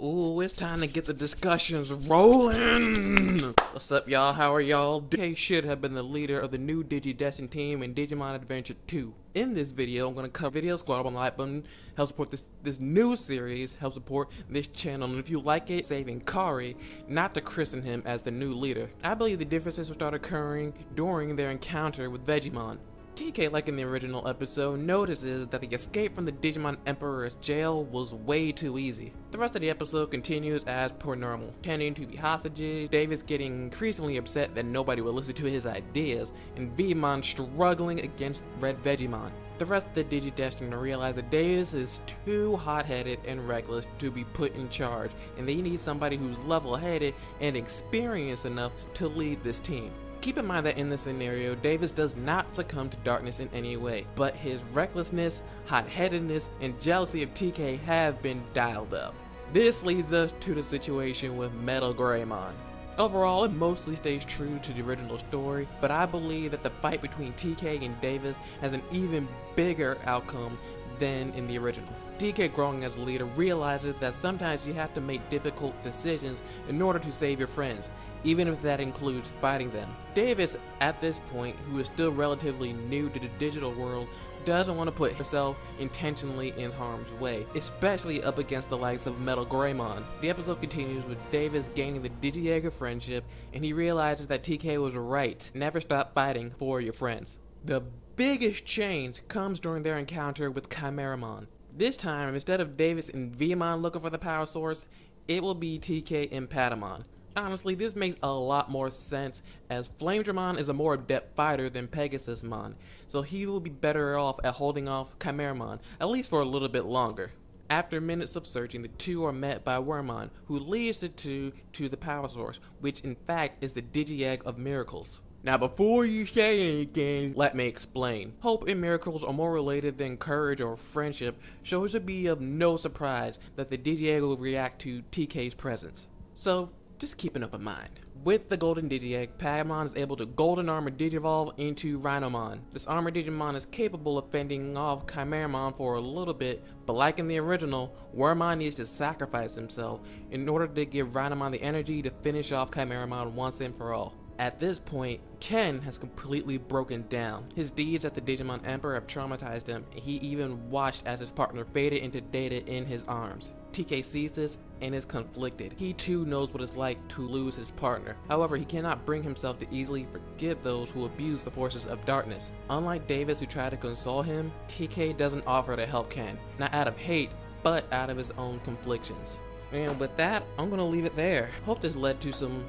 Ooh, it's time to get the discussions rolling! What's up, y'all? How are y'all? TK should have been the leader of the new DigiDestined team in Digimon Adventure 2. In this video, I'm going to cover video, squad on the like button, help support this new series, help support this channel, and if you like it, saving Kari, not to christen him as the new leader. I believe the differences will start occurring during their encounter with Vegiemon. TK, like in the original episode, notices that the escape from the Digimon Emperor's jail was way too easy. The rest of the episode continues as per normal, tending to the hostages, Davis getting increasingly upset that nobody would listen to his ideas, and Veemon struggling against Red Vegiemon. The rest of the DigiDestined realize that Davis is too hot-headed and reckless to be put in charge, and they need somebody who's level-headed and experienced enough to lead this team. Keep in mind that in this scenario, Davis does not succumb to darkness in any way, but his recklessness, hot-headedness, and jealousy of TK have been dialed up. This leads us to the situation with Metal Greymon. Overall, it mostly stays true to the original story, but I believe that the fight between TK and Davis has an even bigger outcome than in the original. TK, growing as a leader, realizes that sometimes you have to make difficult decisions in order to save your friends, even if that includes fighting them. Davis, at this point, who is still relatively new to the digital world, doesn't want to put himself intentionally in harm's way, especially up against the likes of Metal Greymon. The episode continues with Davis gaining the Digi-Egger friendship, and he realizes that TK was right. Never stop fighting for your friends. The biggest change comes during their encounter with Chimeramon. This time, instead of Davis and Veemon looking for the power source, it will be TK and Patamon. Honestly, this makes a lot more sense, as Flamedramon is a more adept fighter than Pegasusmon, so he will be better off at holding off Chimeramon, at least for a little bit longer. After minutes of searching, the two are met by Wormmon, who leads the two to the power source, which in fact is the Digi-Egg of Miracles. Now before you say anything, let me explain. Hope and miracles are more related than courage or friendship, so it should be of no surprise that the Digi-Egg will react to TK's presence. So, just keep an open mind. With the Golden Digi-Egg, Patamon is able to Golden Armor Digivolve into Rhinomon. This Armor Digimon is capable of fending off Chimeramon for a little bit, but like in the original, Wormmon needs to sacrifice himself in order to give Rhinomon the energy to finish off Chimeramon once and for all. At this point, Ken has completely broken down. His deeds at the Digimon Emperor have traumatized him, and he even watched as his partner faded into Data in his arms. TK sees this and is conflicted. He too knows what it's like to lose his partner. However, he cannot bring himself to easily forgive those who abuse the forces of darkness. Unlike Davis, who tried to console him, TK doesn't offer to help Ken, not out of hate, but out of his own conflictions. And with that, I'm gonna leave it there. Hope this led to some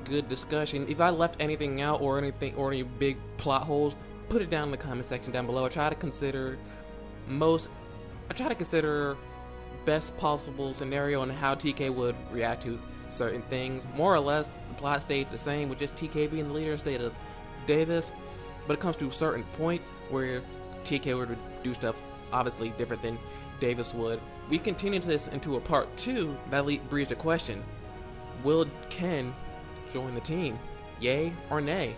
good discussion. If I left anything out or any big plot holes, put it down in the comment section down below. I try to consider best possible scenario on how TK would react to certain things. More or less, the plot stayed the same with just TK being the leader instead of Davis, but it comes to certain points where TK would do stuff obviously different than Davis would. We continue this into a part 2 that breeds the question: will Ken join the team? Yay or nay?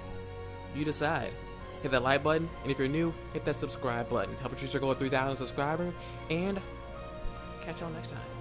You decide. Hit that like button, and if you're new, hit that subscribe button. Help us reach our goal of 3,000 subscribers, and catch y'all next time.